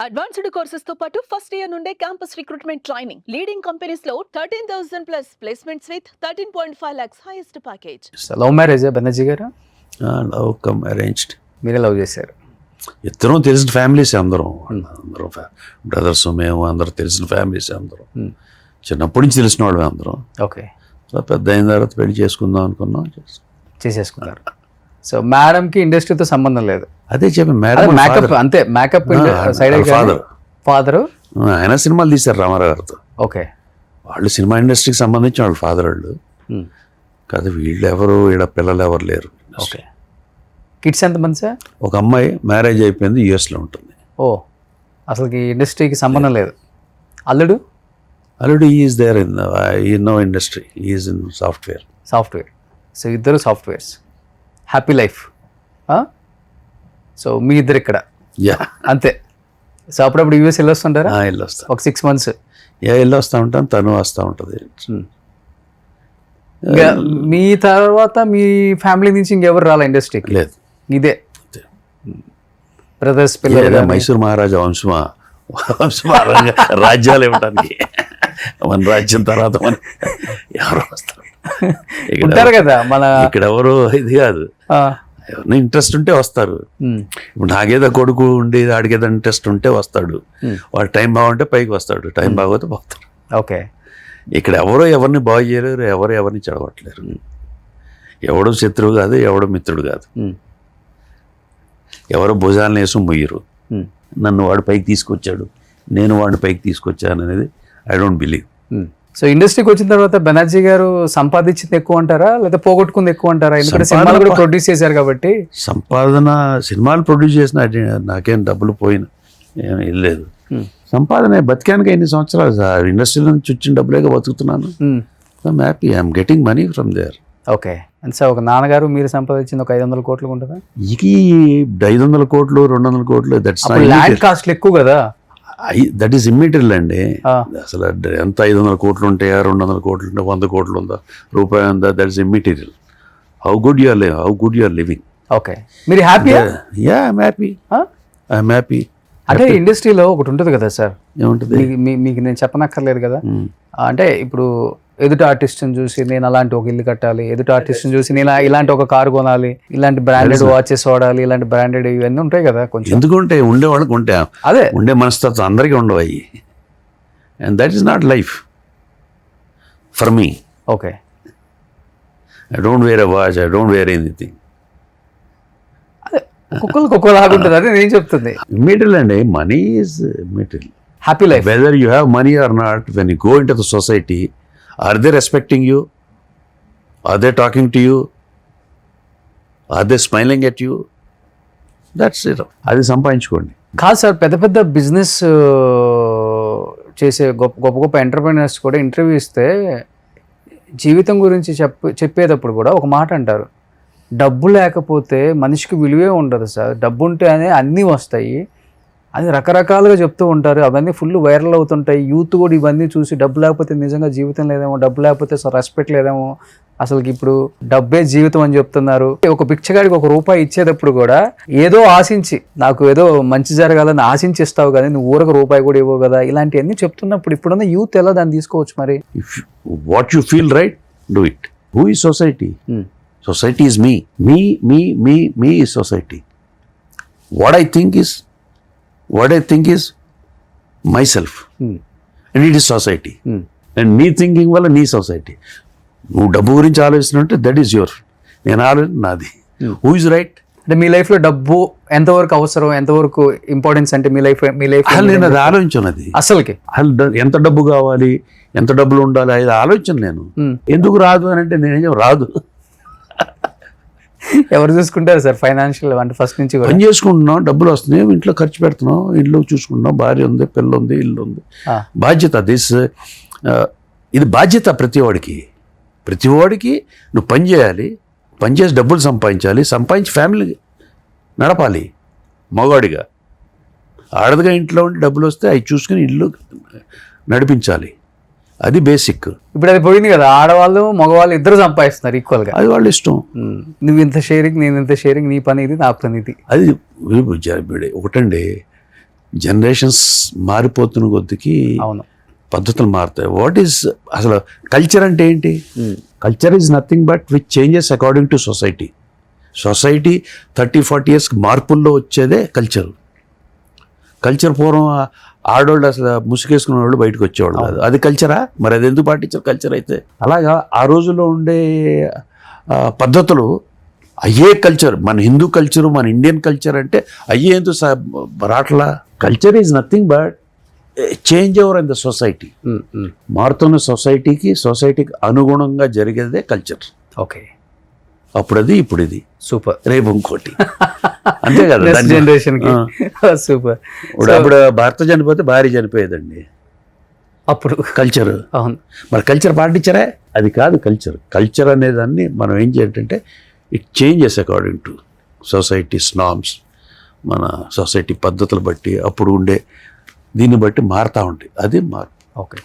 Advanced courses తో పాటు first year నుండే campus recruitment training leading companies లో 13,000 plus placements with 13.5 lakhs highest package. Love marriage Banerjee garu? Love come arranged. మీరే love చేశారు? ఇద్దరం తెలిసిన ఫ్యామిలీస్ అందరం బ్రదర్స్, మేము అందరం తెలిసిన ఫ్యామిలీస్ అందరం. చిన్నప్పటి నుంచి తెలిసిన వాళ్ళు అందరం. ఓకే. సో పెద్ద అయిన తర్వాత పెళ్లి చేసుకుందాం అనుకున్నాం, చేసేసుకున్నారు. సో మేడంకి ఇండస్ట్రీతో సంబంధం లేదు. అదే చెప్పి మేడం మేకప్ అంతే, మేకప్ సైడ్ ఫాదర్ ఆయన సినిమాలు తీశారు రామారావు గారితో. ఓకే. వాళ్ళు సినిమా ఇండస్ట్రీకి సంబంధించిన వాళ్ళు ఫాదర్ వాళ్ళు కాదు. వీళ్ళు ఎవరు, వీళ్ళ పిల్లలు ఎవరు లేరు. ఓకే. కిడ్స్ ఎంతమంది సార్? ఒక అమ్మాయి మ్యారేజ్ అయిపోయింది, యూఎస్లో ఉంటుంది. ఓ, అసలుకి ఇండస్ట్రీకి సంబంధం లేదు. అల్లుడు? అల్లుడు is there in no industry, is in software. So ఇద్దరు సాఫ్ట్వేర్స్, హ్యాపీ లైఫ్. సో మీ ఇద్దరు ఇక్కడ యా అంతే. సో అప్పుడప్పుడు యూఎస్ వెళ్ళొస్తుంటారా? వెళ్ళొస్తా, ఒక 6 months. వెళ్ళొస్తూ ఉంటాను, తను వస్తూ ఉంటుంది. ఇంకా మీ తర్వాత మీ ఫ్యామిలీ నుంచి ఇంకెవరు రాలే ఇండస్ట్రీకి? లేదు, ఇదే బ్రదర్స్ పిల్లలు. మైసూర్ మహారాజా వంశమా రాజ్యాలు ఇవ్వడానికి మన రాజ్యం తర్వాత మన ఎవరు వస్తారు ఉంటారు కదా మన ఇక్కడ. ఎవరు ఇది కాదు, ఎవరిని ఇంట్రెస్ట్ ఉంటే వస్తారు. ఇప్పుడు నాకేదో కొడుకు ఉండి ఆడికేదో ఇంట్రెస్ట్ ఉంటే వస్తాడు, వాడు టైం బాగుంటే పైకి వస్తాడు, టైం బాగోతే పోతాడు. ఓకే. ఇక్కడ ఎవరో ఎవరిని బాగు చేయలేరు, ఎవరు ఎవరిని చెడగొట్టలేరు. ఎవడు శత్రువు కాదు, ఎవడు మిత్రుడు కాదు. ఎవరు భుజాలను వేసి ముయ్యరు. నన్ను వాడు పైకి తీసుకొచ్చాడు, నేను వాడిని పైకి తీసుకొచ్చాను అనేది ఐ డోంట్ బిలీవ్. సో ఇండస్ట్రీకి వచ్చిన తర్వాత బెనర్జీ గారు సంపాదించింది ఎక్కువ అంటారా, లేదా పోగొట్టుకుంది ఎక్కువ అంటారా? ఎందుకంటే సినిమాలు కూడా ప్రొడ్యూస్ చేశారు కాబట్టి. సంపాదన, సినిమాలు ప్రొడ్యూస్ చేసిన నాకేం డబ్బులు పోయిన ఏం లేదు. సంపాదన బతికానికి ఎన్ని సంవత్సరాలు సార్, ఇండస్ట్రీలో నుంచి వచ్చిన డబ్బులేగా బతుకుతున్నాను. I'm happy, I'm getting money from there. Okay. And sir ఒక నాన్నగారు మీరు సంపాదించింది ఒక 500 కోట్లు ఉంటుందా? ఈ 500 కోట్లు 200 కోట్లు దట్స్ ల్యాండ్ కాస్ట్ ఎక్కువ కదా. దట్ ఈస్ ఇమ్మెటీరియల్ అండి. అసలు ఎంత 500 కోట్లు ఉంటాయా, 200 కోట్లు ఉంటే 100 కోట్లు ఉందా, రూపాయి ఉందా, that is immaterial. How good you are living. Okay. మీరు హ్యాపీ? Yeah, I'm happy. అంటే ఇండస్ట్రీలో ఒకటి ఉంటుంది కదా సార్, ఏముంటుంది మీకు నేను చెప్పనక్కర్లేదు కదా. అంటే ఇప్పుడు ఎదుటి ఆర్టిస్ట్ని చూసి నేను అలాంటి ఒక ఇల్లు కట్టాలి, ఎదుటి ఆర్టిస్ట్ని చూసి నేను ఇలాంటి ఒక కారు కొనాలి, ఇలాంటి బ్రాండెడ్ వాచెస్ వాడాలి, ఇలాంటి బ్రాండెడ్ ఇవన్నీ ఉంటాయి కదా. కొంచెం ఎందుకు ఉంటాయి, ఉండేవాళ్ళకి ఉంటాయి. అదే ఉండే మనస్తత్వం అందరికీ ఉండవు అయ్యి. And that is not life for me. Okay. I don't wear a watch, I don't wear anything. అదే ఒక్కొక్కరికి లాగుంటుంది, అదే నేను చెప్తుంది. మెటీరియల్ అండి, money is material. Happy life, whether you have money or not, when you go into the society, are they respecting you, are they talking to you, are they smiling at you? That's it. అది సంపాదించుకోండి. కాదు sir, పెద్ద పెద్ద business చేసే గొప్ప entrepreneurs కూడా interview ఇస్తే జీవితం గురించి చెప్పేటప్పుడు కూడా ఒక మాట అంటారు, డబ్బు లేకపోతే మనిషికి విలువే ఉండదు సార్, డబ్బు ఉంటేనే అన్నీ వస్తాయి అది రకరకాలుగా చెప్తూ ఉంటారు. అవన్నీ ఫుల్ వైరల్ అవుతుంటాయి. యూత్ కూడా ఇవన్నీ చూసి డబ్బు లేకపోతే నిజంగా జీవితం లేదేమో, డబ్బు లేకపోతే రెస్పెక్ట్ లేదేమో, అసలుకి ఇప్పుడు డబ్బే జీవితం అని చెప్తున్నారు. ఒక పిచ్చగాడికి ₹1 ఇచ్చేటప్పుడు కూడా ఏదో ఆశించి, నాకు ఏదో మంచి జరగాలని ఆశించి ఇస్తావు కానీ నువ్వు ఊరకు ₹1 కూడా ఇవ్వవు కదా, ఇలాంటివన్నీ చెప్తున్నప్పుడు ఇప్పుడున్న యూత్ ఎలా దాన్ని తీసుకోవచ్చు మరి? What you feel right, do it. Who is society? Society is me. Me is society. What I think is myself, and it is society. And నీ థింకింగ్ వల్ల నీ సొసైటీ. నువ్వు డబ్బు గురించి ఆలోచిస్తున్నట్టే దట్ ఈస్ యువర్, నేను ఆలోచన నాది. Who is right? అంటే మీ లైఫ్లో డబ్బు ఎంతవరకు అవసరం, ఎంతవరకు ఇంపార్టెన్స్ అంటే మీ లైఫ్ నేను అది ఆలోచించను. అసలుకి ఎంత డబ్బు కావాలి, ఎంత డబ్బులు ఉండాలి, అది ఆలోచన. నేను ఎందుకు రాదు అని అంటే నేనేం రాదు. ఎవరు చూసుకుంటారు సార్ ఫైనాన్షియల్? అంటే ఫస్ట్ నుంచి పని చేసుకుంటున్నాం, డబ్బులు వస్తున్నాయి, ఇంట్లో ఖర్చు పెడుతున్నాం, ఇల్లు చూసుకుంటున్నాం, భార్య ఉంది, పిల్ల ఉంది, ఇల్లు ఉంది. బాధ్యత. ఇది బాధ్యత ప్రతివాడికి నువ్వు పని చేయాలి, పని చేసి డబ్బులు సంపాదించి ఫ్యామిలీ నడపాలి. మగవాడిగా, ఆడదిగా ఇంట్లో ఉండి డబ్బులు వస్తే అవి చూసుకుని ఇల్లు నడిపించాలి. అది బేసిక్. ఇప్పుడు అది పోయింది కదా, ఆడవాళ్ళు మగవాళ్ళు ఇద్దరు సంపాదిస్తున్నారు ఈక్వల్గా. అది వాళ్ళ ఇష్టం. నువ్వు ఇంత షేరింగ్, నేను ఇంత షేరింగ్, నీ పని ఇది, నా పని ఇది. అది ఒకటండి, జనరేషన్స్ మారిపోతున్న కొద్దికి అవును. పద్ధతులు మారుతాయి. వాట్ ఈస్ అసలు కల్చర్ అంటే ఏంటి? Culture is nothing but which changes according to society. Society 30-40 years మార్పుల్లో వచ్చేదే కల్చర్. కల్చర్ పూర్వం ఆడవాళ్ళు అసలు ముసుగేసుకునే వాళ్ళు బయటకు వచ్చేవాళ్ళు కాదు. అది కల్చరా? మరి అది ఎందుకు పాటించారు కల్చర్ అయితే? అలాగా ఆ రోజుల్లో ఉండే పద్ధతులు అయ్యే కల్చర్, మన హిందూ కల్చరు, మన ఇండియన్ కల్చర్ అంటే అయ్యే ఎందుకు రాట్లా? Culture is nothing but change over in the society. మారుతున్న సొసైటీకి అనుగుణంగా జరిగేదే కల్చర్. ఓకే. అప్పుడు అది, ఇప్పుడు ఇది, సూపర్. రేపు ఇంకోటి, అంతే కదా. నెక్స్ట్ జనరేషన్కి సూపర్. అప్పుడు భర్త చనిపోతే భార్య చనిపోయేదండి. అప్పుడు కల్చర్. అవును. మరి కల్చర్ పాటించరా? అది కాదు కల్చర్. కల్చర్ అనేదాన్ని మనం ఏం చేయాలంటే it changes according to societies norms. మన సొసైటీ పద్ధతులు బట్టి అప్పుడు ఉండే దీన్ని బట్టి మారుతూ ఉంటాయి. అది మార్పు. ఓకే.